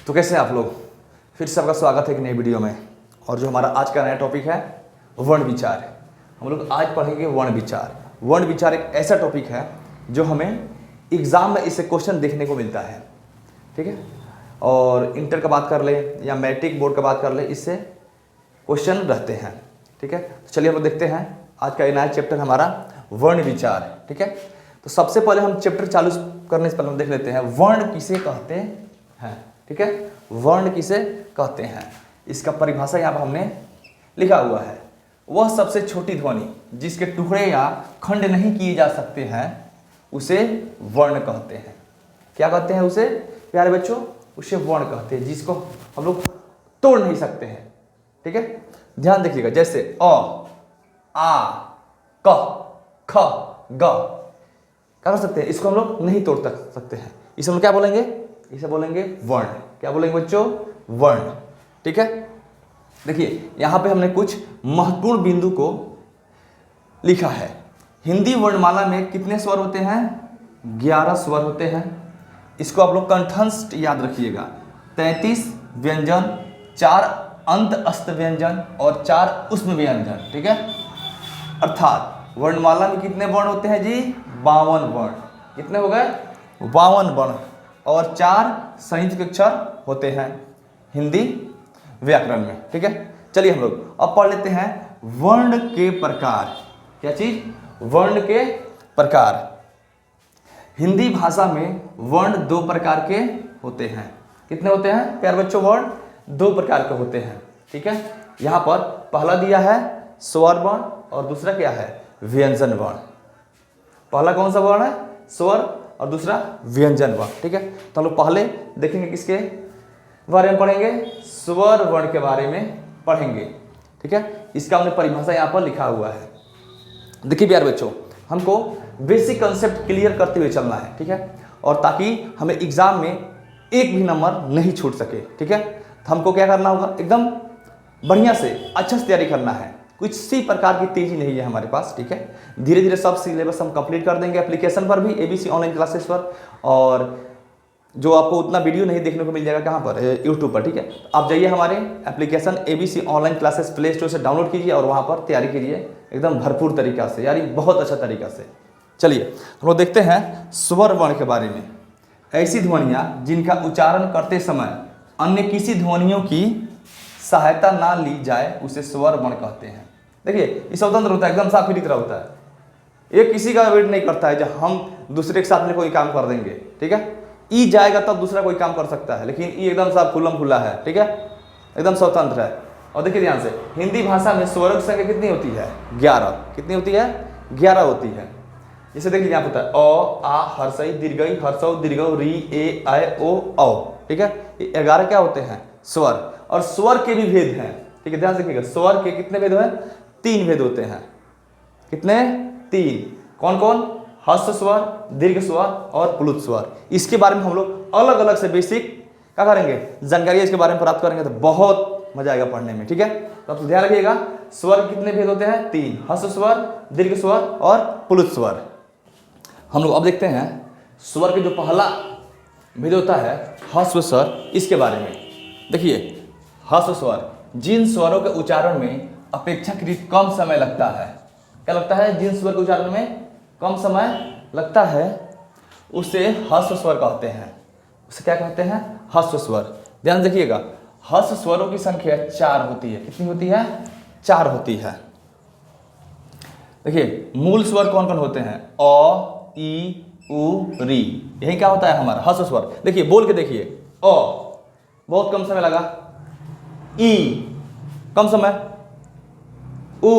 तो कैसे हैं आप लोग। फिर से आपका स्वागत है एक नई वीडियो में। और जो हमारा आज का नया टॉपिक है वर्ण विचार। हम लोग आज पढ़ेंगे वर्ण विचार। वर्ण विचार एक ऐसा टॉपिक है जो हमें एग्जाम में इससे क्वेश्चन देखने को मिलता है, ठीक है। और इंटर का बात कर ले या मैट्रिक बोर्ड का बात कर ले, इससे क्वेश्चन रहते हैं, ठीक है। तो चलिए हम लोग देखते हैं आज का नया चैप्टर हमारा वर्ण विचार, ठीक है। तो सबसे पहले हम चैप्टर चालू करने से पहले हम देख लेते हैं वर्ण किसे कहते हैं, ठीक है। वर्ण किसे कहते हैं, इसका परिभाषा यहाँ पर हमने लिखा हुआ है। वह सबसे छोटी ध्वनि जिसके टुकड़े या खंड नहीं किए जा सकते हैं उसे वर्ण कहते हैं। क्या कहते हैं उसे प्यारे बच्चों? उसे वर्ण कहते हैं जिसको हम लोग तोड़ नहीं सकते हैं, ठीक है। ध्यान देखिएगा, जैसे अ, आ, क, ख, ग क्या कर सकते हैं, इसको हम लोग नहीं तोड़ सकते हैं। इसे हम लोग क्या बोलेंगे? इसे बोलेंगे वर्ण। क्या बोलेंगे बच्चों? वर्ण, ठीक है। देखिए यहाँ पे हमने कुछ महत्वपूर्ण बिंदु को लिखा है। हिंदी वर्णमाला में कितने स्वर होते हैं? 11 स्वर होते हैं। इसको आप लोग कंठस्थ याद रखिएगा। 33 व्यंजन, 4 अंतस्थ व्यंजन और 4 उष्म व्यंजन, ठीक है। अर्थात वर्णमाला में कितने वर्ण होते हैं जी? 52 वर्ण। कितने हो गए? 52 वर्ण और 4 संयुक्त अक्षर होते हैं हिंदी व्याकरण में, ठीक है। चलिए हम लोग अब पढ़ लेते हैं वर्ण के प्रकार। क्या चीज? वर्ण के प्रकार। हिंदी भाषा में वर्ण 2 प्रकार के होते हैं। कितने होते हैं प्यारे बच्चों? वर्ण 2 प्रकार के होते हैं, ठीक है। यहाँ पर पहला दिया है स्वर वर्ण और दूसरा क्या है? व्यंजन वर्ण। पहला कौन सा वर्ण है? स्वर और दूसरा व्यंजन वर्ण, ठीक है। तो हम लोग पहले देखेंगे किसके बारे में पढ़ेंगे? स्वर वर्ण के बारे में पढ़ेंगे, ठीक है। इसका हमने परिभाषा यहाँ पर लिखा हुआ है। देखिए प्यारे बच्चों, हमको बेसिक कंसेप्ट क्लियर करते हुए चलना है, ठीक है। और ताकि हमें एग्जाम में एक भी नंबर नहीं छूट सके, ठीक है। तो हमको क्या करना होगा? एकदम बढ़िया से अच्छे से तैयारी करना है। कुछ सी प्रकार की तेजी नहीं है हमारे पास, ठीक है। धीरे धीरे सब सिलेबस हम कंप्लीट कर देंगे एप्लीकेशन पर भी, एबीसी ऑनलाइन क्लासेस पर। और जो आपको उतना वीडियो नहीं देखने को मिल जाएगा कहाँ पर? यूट्यूब पर, ठीक है। आप जाइए हमारे application ABC online classes play store से डाउनलोड कीजिए और वहाँ पर तैयारी कीजिए एकदम भरपूर तरीका से, यानी बहुत अच्छा तरीका से। चलिए हम लोग देखते हैं स्वर वर्ण के बारे में। ऐसी ध्वनियाँ जिनका उच्चारण करते समय अन्य किसी ध्वनियों की सहायता ना ली जाए उसे स्वर वर्ण कहते हैं। देखिए ये स्वतंत्र होता है, एकदम साफ की तरह होता है। ये किसी का वेट नहीं करता है जब हम दूसरे के साथ में कोई काम कर देंगे, ठीक है। ई जाएगा तब दूसरा कोई काम कर सकता है, लेकिन ई एकदम साफ खुल्लम खुल्ला है, ठीक है, एकदम स्वतंत्र है। और देखिए ध्यान से, हिंदी भाषा में स्वरों की संख्या कितनी होती है? 11। कितनी होती है? 11 होती है। जैसे देखिए यहाँ होता है अ, आ, हर्षई, दीर्घई, हर्षौ, दीर्घौ, री, ए, ऐ, ओ, औ, ठीक है। ये 11 क्या होते हैं? स्वर। और स्वर के भी भेद हैं, ठीक है। ध्यान से देखिएगा, स्वर के कितने भेद हैं? 3 भेद होते हैं। कितने? 3। कौन कौन? ह्रस्व स्वर, दीर्घ स्वर और प्लुत स्वर। इसके बारे में हम लोग अलग अलग से बेसिक क्या करेंगे? जानकारी इसके बारे में प्राप्त करेंगे तो बहुत मजा आएगा पढ़ने में, ठीक है। तो आप ध्यान रखिएगा, स्वर के कितने भेद होते हैं? 3। ह्रस्व स्वर, दीर्घ स्वर और प्लुत स्वर। हम लोग अब देखते हैं स्वर के जो पहला भेद होता है ह्रस्व स्वर, इसके बारे में। देखिए ह्रस्व स्वर जिन स्वरों के उच्चारण में अपेक्षाकृत कम समय लगता है। क्या लगता है? जिन स्वर के उच्चारण में कम समय लगता है उसे ह्रस्व स्वर कहते हैं। उसे क्या कहते हैं? ह्रस्व स्वर। ध्यान देखिएगा, ह्रस्व स्वरों की संख्या 4 होती है। कितनी होती है? 4 होती है। देखिए मूल स्वर कौन कौन होते हैं? अ, ई, उ, री। यही क्या होता है हमारा ह्रस्व स्वर। देखिए बोल के देखिए, अ बहुत कम समय लगा, ई कम समय, उ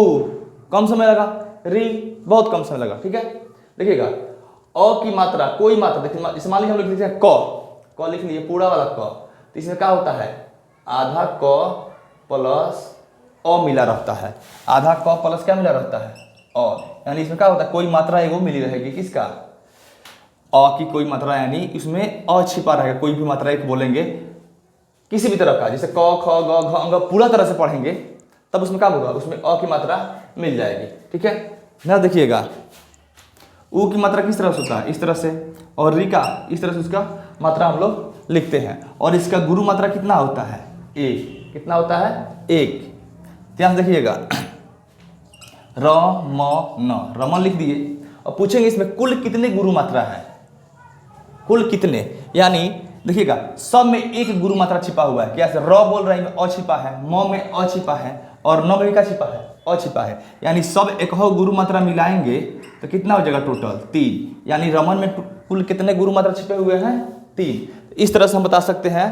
कम समय लगा, री बहुत कम समय लगा, ठीक है। देखिएगा अ की मात्रा, कोई मात्रा, देखिए इस मान लीजिए हम लोग लिखते हैं क लिख लिए पूरा वाला क, तो इसमें क्या होता है? आधा क प्लस अ मिला रहता है। आधा क प्लस क्या मिला रहता है? अ। यानी इसमें क्या होता है? कोई मात्रा एगो मिली रहेगी। किसका? अ की कोई मात्रा, यानी इसमें अ छिपा रहेगा। कोई भी मात्रा एक बोलेंगे किसी भी तरह का, जैसे क, ख, ग, घ, अंग पूरा तरह से पढ़ेंगे तब उसमें क्या होगा? उसमें अ की मात्रा मिल जाएगी, ठीक है। ना देखिएगा उ की मात्रा किस तरह से होता है? इस तरह से। और री का इस तरह से उसका मात्रा हम लोग लिखते हैं। और इसका गुरु मात्रा कितना होता है? एक। कितना होता है? एक। ध्यान से देखिएगा, र म न, रमन लिख दिए और पूछेंगे इसमें कुल कितने गुरु मात्रा है, कुल कितने, यानी देखिएगा सब में एक गुरु मात्रा छिपा हुआ है। क्या से र बोल रहे हैं, अ छिपा है, म में अ छिपा है और न में क्या छिपा है? अ छिपा है। यानी सब एक गुरु मात्रा मिलाएंगे तो कितना हो जाएगा? टोटल 3। यानी रमन में कुल कितने गुरु मात्रा छिपे हुए हैं? 3। इस तरह से हम बता सकते हैं,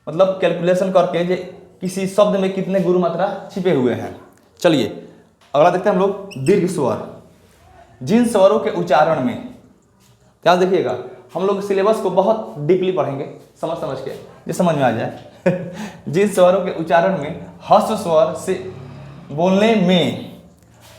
मतलब कैलकुलेशन करके जे किसी शब्द में कितने गुरु मात्रा छिपे हुए हैं। चलिए अगला देखते हैं हम लोग, दीर्घ स्वर। जिन स्वरों के उच्चारण में, ध्यान देखिएगा, हम लोग सिलेबस को बहुत डीपली पढ़ेंगे, समझ के ये समझ में आ जाए जिन स्वरों के उच्चारण में ह्रस्व स्वर से बोलने में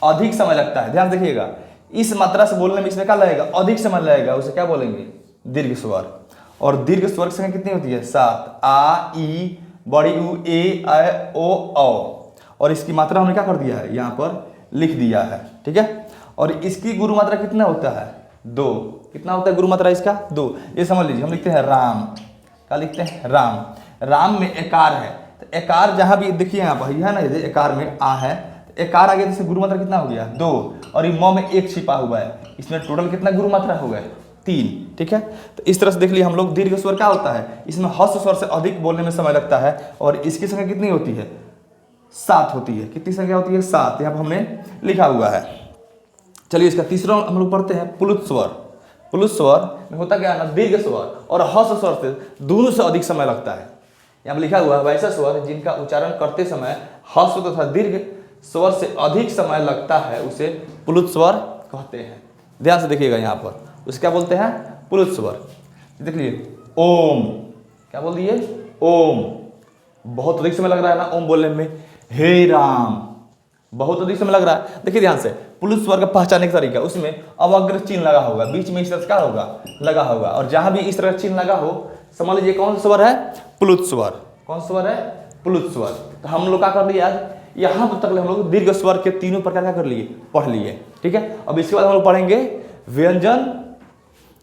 अधिक समय लगता है, ध्यान देखिएगा, इस मात्रा से बोलने में इसमें क्या लगेगा? अधिक समय लगेगा, उसे क्या बोलेंगे? दीर्घ स्वर। और दीर्घ स्वर की संख्या कितनी होती है? 7। आ, ई, बड़ी ऊ, ए, ऐ, ओ, औ। और इसकी मात्रा हमने क्या कर दिया है? यहाँ पर लिख दिया है, ठीक है। और इसकी गुरु मात्रा कितना होता है? 2। कितना होता है गुरु मात्रा इसका? 2। ये समझ लीजिए, हम लिखते हैं राम, क्या लिखते हैं? राम। राम में एकार है, तो एकार जहाँ भी देखिए यहाँ पर है ना, ये एकार में आ है, तो एकार आ गया, जैसे गुरु मात्रा कितना हो गया? 2। और ये म में 1 छिपा हुआ है, इसमें टोटल कितना गुरु मात्रा हो गया? 3, ठीक है। तो इस तरह से देख लिए हम लोग, दीर्घ स्वर क्या होता है? इसमें ह्रस्व स्वर से अधिक बोलने में समय लगता है और इसकी संख्या कितनी होती है? 7 होती है। कितनी संख्या होती है? 7। यहाँ पर हमने लिखा हुआ है। चलिए इसका तीसरा हम लोग पढ़ते हैं, प्लुत स्वर। प्लुत स्वर में होता क्या है ना, दीर्घ स्वर और ह्रस्व स्वर से दोनों से अधिक समय लगता है। यहाँ पर लिखा हुआ है, वैसा स्वर जिनका उच्चारण करते समय ह्रस्व तथा दीर्घ स्वर से अधिक समय लगता है उसे प्लुत स्वर कहते हैं। ध्यान से देखिएगा, यहाँ पर उसे क्या बोलते हैं? प्लुत स्वर। देख लीजिए, ओम, क्या बोल दिए? ओम। बहुत अधिक समय लग रहा है ना ओम बोलने में। हे राम, बहुत अधिक समय लग रहा है। देखिए ध्यान से, प्लुत स्वर का पहचानने का तरीका, उसमें अवग्र चिन्ह लगा होगा, बीच में इस तरह से क्या होगा? लगा होगा। और जहां भी इस तरह का चिन्ह लगा हो, समझ लीजिए कौन सा स्वर है? प्लुत स्वर। कौन सा स्वर है? प्लुत स्वर। तो हम लोग क्या कर लिए आज, यहाँ तक हम लोग दीर्घ स्वर के तीनों प्रकार क्या कर लिए? पढ़ लिए, ठीक है। अब इसके बाद हम लोग पढ़ेंगे व्यंजन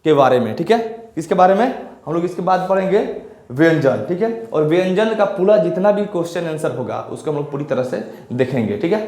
के बारे में, ठीक है। इसके बारे में हम लोग इसके बाद पढ़ेंगे व्यंजन, ठीक है। और व्यंजन का पूरा जितना भी क्वेश्चन आंसर होगा उसको हम लोग पूरी तरह से देखेंगे, ठीक है।